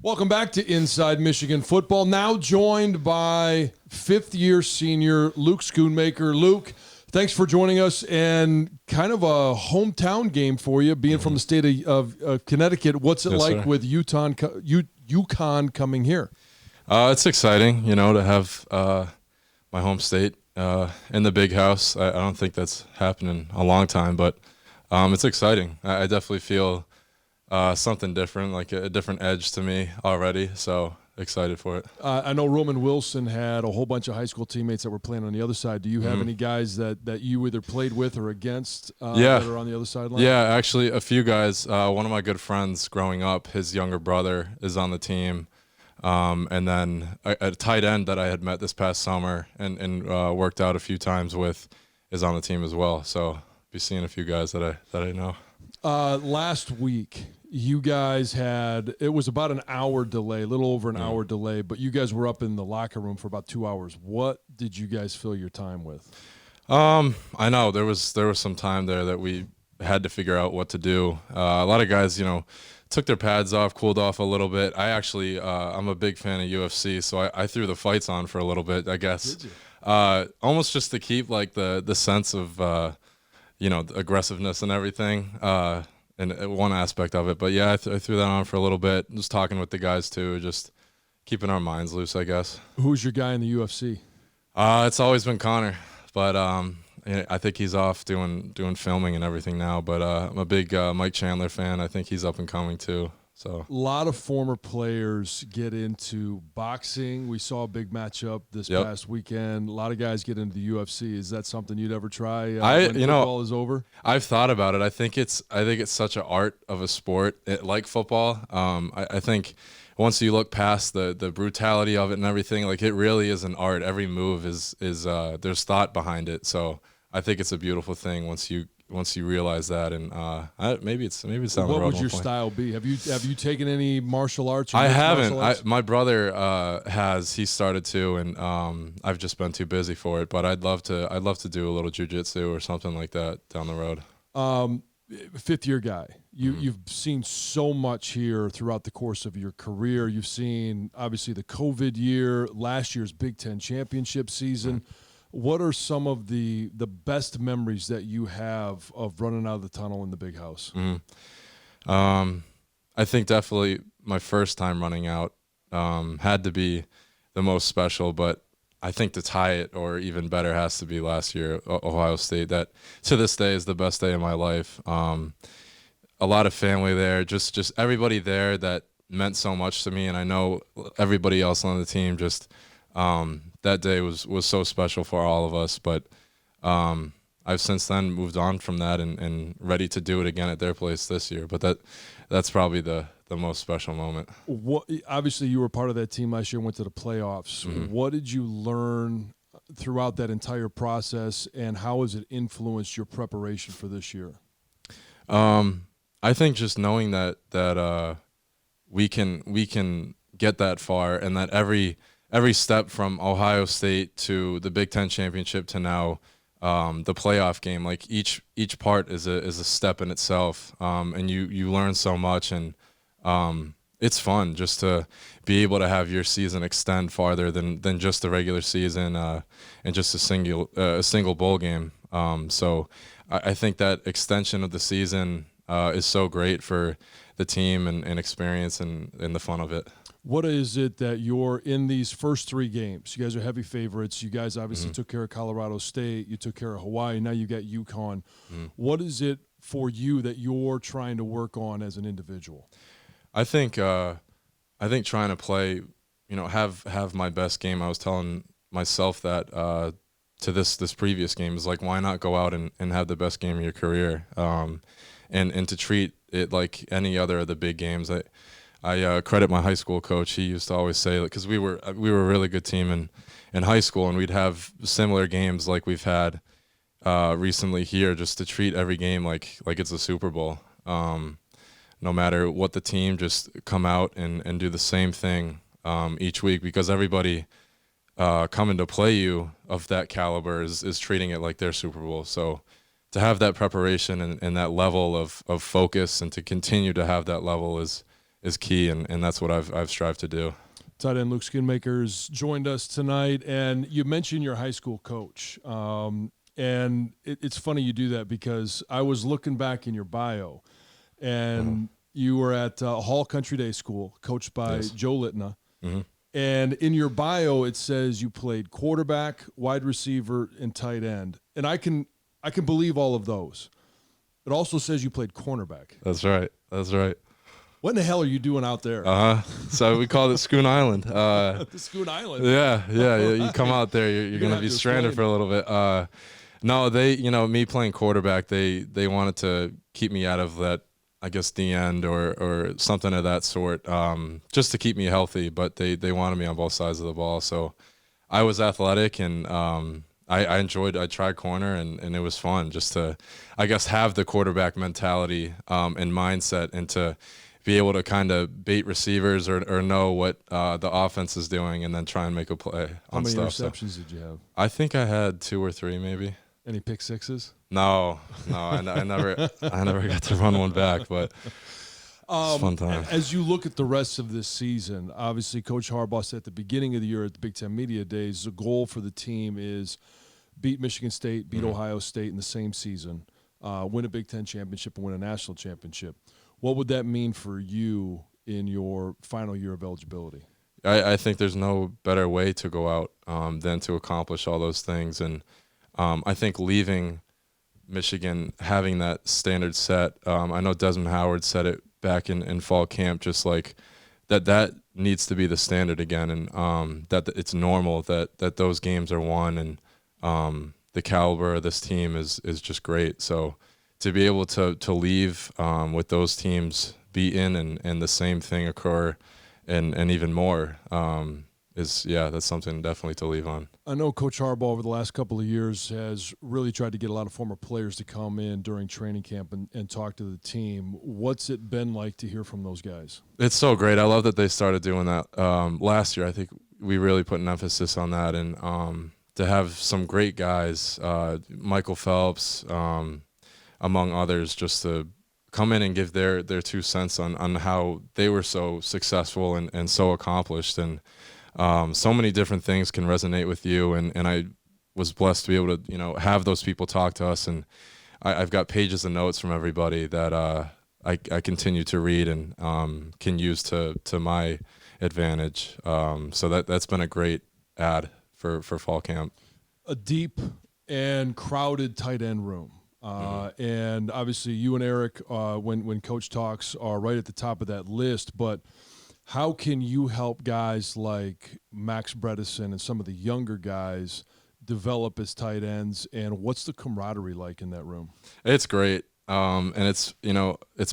Welcome back to Inside Michigan Football. Now joined by fifth-year senior Luke Schoonmaker. Luke, thanks for joining us, and kind of a hometown game for you, being from the state of Connecticut. What's it like with UConn coming here? It's exciting, to have my home state in the big house. I don't think that's happened in a long time, but it's exciting. I definitely feel something different, like a different edge to me already, so excited for it. I know Roman Wilson had a whole bunch of high school teammates that were playing on the other side. Do you have any guys that you either played with or against that are on the other sideline? Yeah, actually a few guys. One of my good friends growing up, his younger brother is on the team. And then a tight end that I had met this past summer and worked out a few times with is on the team as well. So be seeing a few guys that I know. Last week, you guys it was about an hour delay, a little over an hour delay, but you guys were up in the locker room for about 2 hours. What did you guys fill your time with? I know there was some time there that we had to figure out what to do. A lot of guys, took their pads off, cooled off a little bit. I actually, I'm a big fan of UFC, so I threw the fights on for a little bit, I guess. Did you? Almost just to keep like the sense of, the aggressiveness and everything, and one aspect of it. But yeah, I threw that on for a little bit. Just talking with the guys too, just keeping our minds loose, I guess. Who's your guy in the UFC? It's always been Connor, but I think he's off doing filming and everything now, but I'm a big Mike Chandler fan. I think he's up and coming too. So a lot of former players get into boxing. We saw a big matchup this past weekend. A lot of guys get into the UFC. Is that something you'd ever try when football is over? I've thought about it. I think it's such an art of a sport, like football. I think once you look past the brutality of it and everything, like it really is an art. Every move is there's thought behind it. So I think it's a beautiful thing once you realize that, and maybe it's down the road. What would your style be? Have you taken any martial arts? Or I haven't. My brother has. He started to, and I've just been too busy for it. But I'd love to do a little jiu-jitsu or something like that down the road. Fifth-year guy. You've seen so much here throughout the course of your career. You've seen obviously the COVID year, last year's Big Ten championship season. What are some of the best memories that you have of running out of the tunnel in the big house? I think definitely my first time running out had to be the most special, but I think to tie it, or even better, has to be last year, Ohio State. That to this day is the best day of my life. A lot of family there, just everybody there that meant so much to me, and I know everybody else on the team just that day was so special for all of us, but I've since then moved on from that and ready to do it again at their place this year. But that's probably the most special moment. Obviously, you were part of that team last year and went to the playoffs. What did you learn throughout that entire process, and how has it influenced your preparation for this year? I think just knowing that we can get that far, and that every step from Ohio State to the Big Ten championship to now the playoff game, like each part is a step in itself, and you learn so much, and it's fun just to be able to have your season extend farther than just the regular season and just a single bowl game. So I think that extension of the season is so great for the team and experience and the fun of it. What is it that you're in these first three games? You guys are heavy favorites. You guys obviously took care of Colorado State. You took care of Hawaii. Now you got UConn. What is it for you that you're trying to work on as an individual? I think trying to play, have my best game. I was telling myself that to this previous game is like, why not go out and have the best game of your career, and to treat it like any other of the big games. I credit my high school coach. He used to always say, because we were a really good team in high school, and we'd have similar games like we've had recently here, just to treat every game like it's a Super Bowl. No matter what the team, just come out and do the same thing each week, because everybody coming to play you of that caliber is treating it like their Super Bowl. So to have that preparation and that level of focus, and to continue to have that level is is key, and that's what I've strived to do. Tight end Luke Schoonmaker's joined us tonight, and you mentioned your high school coach. And it's funny you do that because I was looking back in your bio, and you were at Hall Country Day School, coached by Joe Litna. And in your bio, it says you played quarterback, wide receiver, and tight end. And I can believe all of those. It also says you played cornerback. That's right. That's right. What in the hell are you doing out there? So we call it Schoon Island. The Schoon Island. Yeah. You come out there, you're going to be stranded for a little bit. No, me playing quarterback, they wanted to keep me out of that, I guess, the end or something of that sort, just to keep me healthy. But they wanted me on both sides of the ball. So I was athletic, and I tried corner, and it was fun just to, I guess, have the quarterback mentality and mindset, and to be able to kind of bait receivers or know what the offense is doing, and then try and make a play on stuff. How many interceptions did you have? I think I had 2 or 3 maybe. Any pick sixes? No, I never got to run one back, but it's a fun time. As you look at the rest of this season, obviously Coach Harbaugh said at the beginning of the year at the Big Ten Media Days, the goal for the team is beat Michigan State, beat Ohio State in the same season, win a Big Ten championship, and win a national championship. What would that mean for you in your final year of eligibility? I think there's no better way to go out than to accomplish all those things. And I think leaving Michigan, having that standard set, I know Desmond Howard said it back in fall camp, just like that needs to be the standard again, and that it's normal that those games are won, and the caliber of this team is just great. So to be able to leave with those teams beaten and the same thing occur and even more that's something definitely to leave on. I know Coach Harbaugh over the last couple of years has really tried to get a lot of former players to come in during training camp and talk to the team. What's it been like to hear from those guys? It's so great. I love that they started doing that last year. I think we really put an emphasis on that, and to have some great guys, Michael Phelps, among others, just to come in and give their 2 cents on how they were so successful and so accomplished. And so many different things can resonate with you. And I was blessed to be able to, have those people talk to us. And I've got pages of notes from everybody that I continue to read and can use to my advantage. So that's been a great add for fall camp. A deep and crowded tight end room. And obviously you and Eric, when Coach talks, are right at the top of that list. But how can you help guys like Max Bredesen and some of the younger guys develop as tight ends? And what's the camaraderie like in that room? It's great. And it's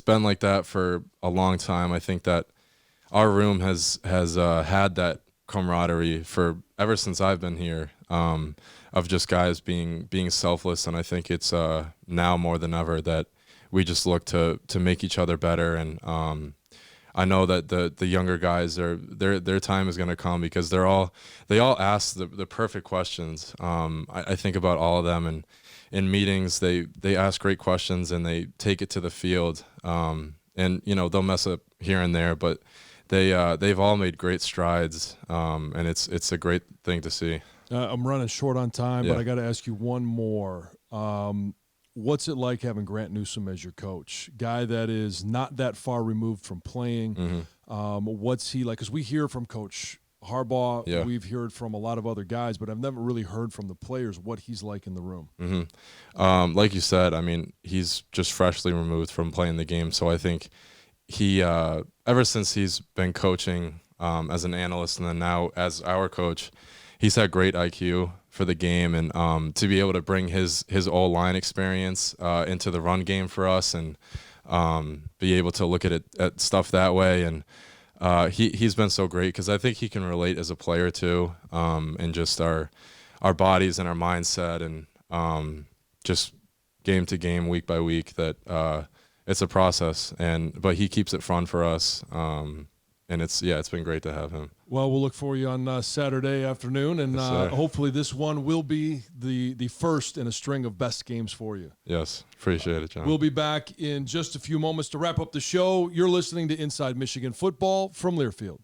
been like that for a long time. I think that our room has had that camaraderie for ever since I've been here, of just guys being selfless. And I think it's now more than ever that we just look to make each other better. And I know that the younger guys, their time is going to come, because they all ask the perfect questions. I think about all of them, and in meetings they ask great questions and they take it to the field. And they'll mess up here and there, but they've all made great strides, and it's a great thing to see. I'm running short on time, but I got to ask you one more. What's it like having Grant Newsome as your coach? Guy that is not that far removed from playing. What's he like? Because we hear from Coach Harbaugh. We've heard from a lot of other guys, but I've never really heard from the players what he's like in the room. Like you said, I mean, he's just freshly removed from playing the game. So I think he, ever since he's been coaching as an analyst and then now as our coach, he's had great IQ for the game, and to be able to bring his O-line experience into the run game for us, and be able to look at stuff that way. And he's been so great, because I think he can relate as a player too, and just our bodies and our mindset, and just game to game, week by week, that it's a process, but he keeps it fun for us. And it's been great to have him. Well, we'll look for you on Saturday afternoon, and Yes, hopefully this one will be the first in a string of best games for you. Yes, appreciate it, John. We'll be back in just a few moments to wrap up the show. You're listening to Inside Michigan Football from Learfield.